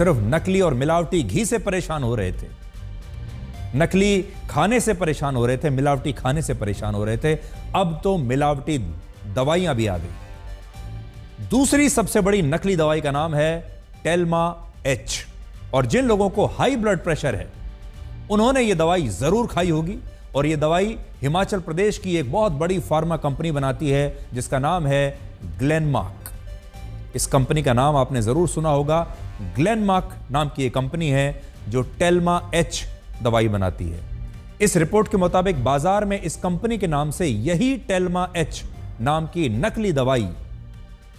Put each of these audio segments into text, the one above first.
सिर्फ नकली और मिलावटी घी से परेशान हो रहे थे, नकली खाने से परेशान हो रहे थे, मिलावटी खाने से परेशान हो रहे थे, अब तो मिलावटी दवाइयां भी आ गई। दूसरी सबसे बड़ी नकली दवाई का नाम है टेल्मा एच। और जिन लोगों को हाई ब्लड प्रेशर है उन्होंने यह दवाई जरूर खाई होगी। और यह दवाई हिमाचल प्रदेश की एक बहुत बड़ी फार्मा कंपनी बनाती है जिसका नाम है ग्लेनमार्क। इस कंपनी का नाम आपने जरूर सुना होगा। ग्लेनमार्क नाम की एक कंपनी है जो टेल्मा एच दवाई बनाती है। इस रिपोर्ट के मुताबिक बाजार में इस कंपनी के नाम से यही टेल्मा एच नाम की नकली दवाई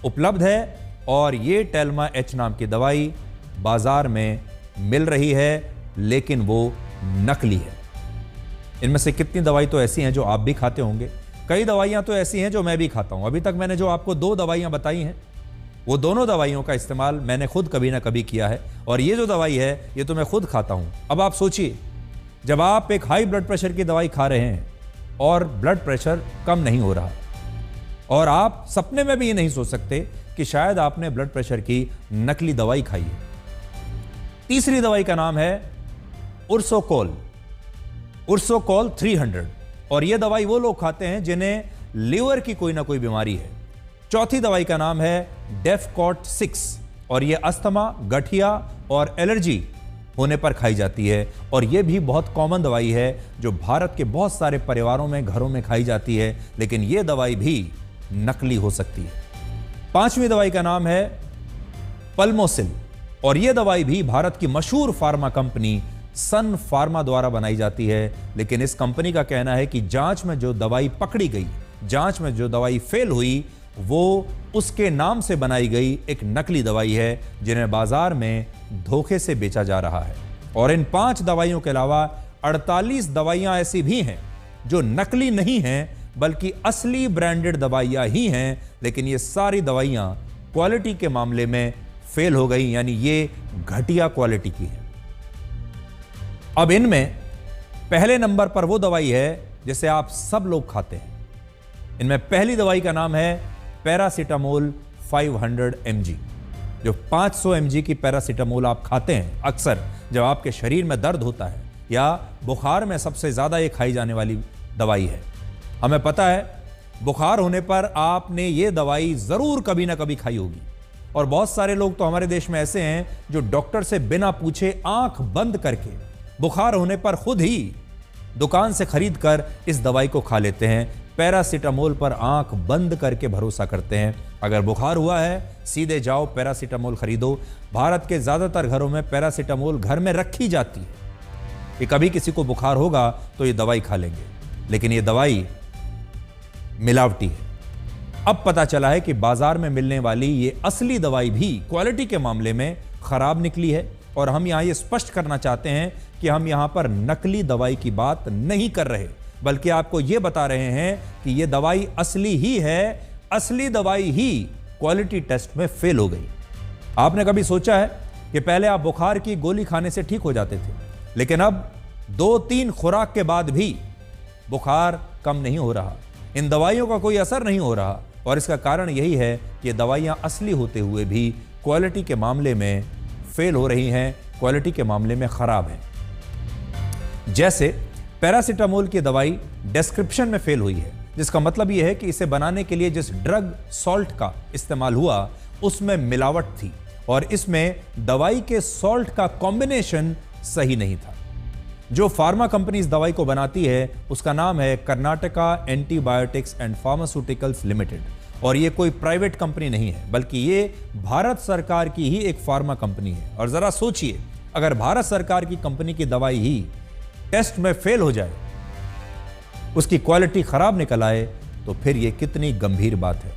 उपलब्ध है और यह टेल्मा एच नाम की दवाई बाजार में मिल रही है, लेकिन वो नकली है। इनमें से कितनी दवाई तो ऐसी हैं जो आप भी खाते होंगे, कई दवाइयां तो ऐसी हैं जो मैं भी खाता हूं। अभी तक मैंने जो आपको 2 दवाइयां बताई हैं वो दोनों दवाइयों का इस्तेमाल मैंने खुद कभी ना कभी किया है, और ये जो दवाई है ये तो मैं खुद खाता हूं। अब आप सोचिए, जब आप एक हाई ब्लड प्रेशर की दवाई खा रहे हैं और ब्लड प्रेशर कम नहीं हो रहा, और आप सपने में भी ये नहीं सोच सकते कि शायद आपने ब्लड प्रेशर की नकली दवाई खाई है। तीसरी दवाई का नाम है उर्सोकोल 300, और यह दवाई वो लोग खाते हैं जिन्हें लीवर की कोई ना कोई बीमारी है। चौथी दवाई का नाम है डेफकॉट 6, और यह अस्थमा, गठिया और एलर्जी होने पर खाई जाती है, और यह भी बहुत कॉमन दवाई है जो भारत के बहुत सारे परिवारों में, घरों में खाई जाती है, लेकिन यह दवाई भी नकली हो सकती है। पांचवी दवाई का नाम है पल्मोसिल, और यह दवाई भी भारत की मशहूर फार्मा कंपनी सन फार्मा द्वारा बनाई जाती है, लेकिन इस कंपनी का कहना है कि जांच में जो दवाई पकड़ी गई, जांच में जो दवाई फेल हुई, वो उसके नाम से बनाई गई एक नकली दवाई है जिन्हें बाजार में धोखे से बेचा जा रहा है। और इन 5 दवाइयों के अलावा 48 दवाइयां ऐसी भी हैं जो नकली नहीं हैं बल्कि असली ब्रांडेड दवाइयां ही हैं, लेकिन ये सारी दवाइयां क्वालिटी के मामले में फेल हो गई, यानी ये घटिया क्वालिटी की है। अब इनमें पहले नंबर पर वो दवाई है जिसे आप सब लोग खाते हैं। इनमें पहली दवाई का नाम है पैरासीटामोल 500 mg। जो 500 mg की पैरासीटामोल आप खाते हैं अक्सर जब आपके शरीर में दर्द होता है या बुखार में, सबसे ज्यादा ये खाई जाने वाली दवाई है। हमें पता है बुखार होने पर आपने ये दवाई जरूर कभी ना कभी खाई होगी, और बहुत सारे लोग तो हमारे देश में ऐसे हैं जो डॉक्टर से बिना पूछे आंख बंद करके बुखार होने पर खुद ही दुकान से खरीद कर इस दवाई को खा लेते हैं। पैरासीटामोल पर आंख बंद करके भरोसा करते हैं। अगर बुखार हुआ है सीधे जाओ पैरासीटामोल खरीदो। भारत के ज्यादातर घरों में पैरासीटामोल घर में रखी जाती है कि कभी किसी को बुखार होगा तो ये दवाई खा लेंगे, लेकिन ये दवाई मिलावटी है। अब पता चला है कि बाजार में मिलने वाली ये असली दवाई भी क्वालिटी के मामले में खराब निकली है, और हम यहां ये स्पष्ट करना चाहते हैं कि हम यहां पर नकली दवाई की बात नहीं कर रहे, बल्कि आपको यह बता रहे हैं कि यह दवाई असली ही है, असली दवाई ही क्वालिटी टेस्ट में फेल हो गई। आपने कभी सोचा है कि पहले आप बुखार की गोली खाने से ठीक हो जाते थे, लेकिन अब 2-3 खुराक के बाद भी बुखार कम नहीं हो रहा, इन दवाइयों का कोई असर नहीं हो रहा, और इसका कारण यही है कि ये दवाइयां असली होते हुए भी क्वालिटी के मामले में फेल हो रही हैं, क्वालिटी के मामले में खराब हैं। जैसे पैरासीटामोल की दवाई डिस्क्रिप्शन में फेल हुई है, जिसका मतलब यह है कि इसे बनाने के लिए जिस ड्रग सॉल्ट का इस्तेमाल हुआ उसमें मिलावट थी, और इसमें दवाई के सॉल्ट का कॉम्बिनेशन सही नहीं था। जो फार्मा कंपनी इस दवाई को बनाती है उसका नाम है Karnataka antibiotics and pharmaceuticals limited, और ये कोई प्राइवेट कंपनी नहीं है बल्कि ये भारत सरकार की ही एक फार्मा कंपनी है। और जरा सोचिए, अगर भारत सरकार की कंपनी की दवाई ही टेस्ट में फेल हो जाए, उसकी क्वालिटी खराब निकल आए, तो फिर ये कितनी गंभीर बात है।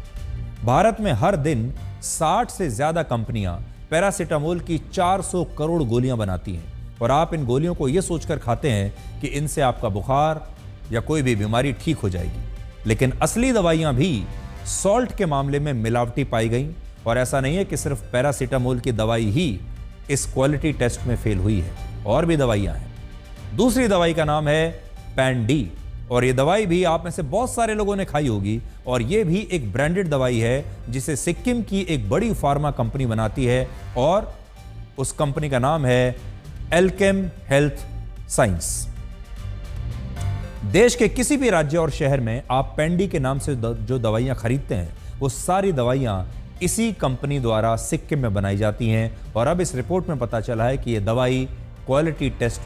भारत में हर दिन 60 से ज्यादा कंपनियां पैरासीटामोल की 400 करोड़ गोलियां बनाती हैं, और आप इन गोलियों को यह सोचकर खाते हैं कि इनसे आपका बुखार या कोई भी बीमारी ठीक हो जाएगी, लेकिन असली दवाइयां भी सॉल्ट के मामले में मिलावटी पाई गई। और ऐसा नहीं है कि सिर्फ पैरासीटामोल की दवाई ही इस क्वालिटी टेस्ट में फेल हुई है, और भी दवाइयां हैं। दूसरी दवाई का नाम है पैंडी, और ये दवाई भी आप में से बहुत सारे लोगों ने खाई होगी, और ये भी एक ब्रांडेड दवाई है जिसे सिक्किम की एक बड़ी फार्मा कंपनी बनाती है, और उस कंपनी का नाम है एल्केम हेल्थ साइंस। देश के किसी भी राज्य और शहर में आप पेंडी के नाम से जो दवाइयां खरीदते हैं, वो सारी दवाइयां इसी कंपनी द्वारा सिक्किम में बनाई जाती हैं। और अब इस रिपोर्ट में पता चला है कि यह दवाई क्वालिटी टेस्ट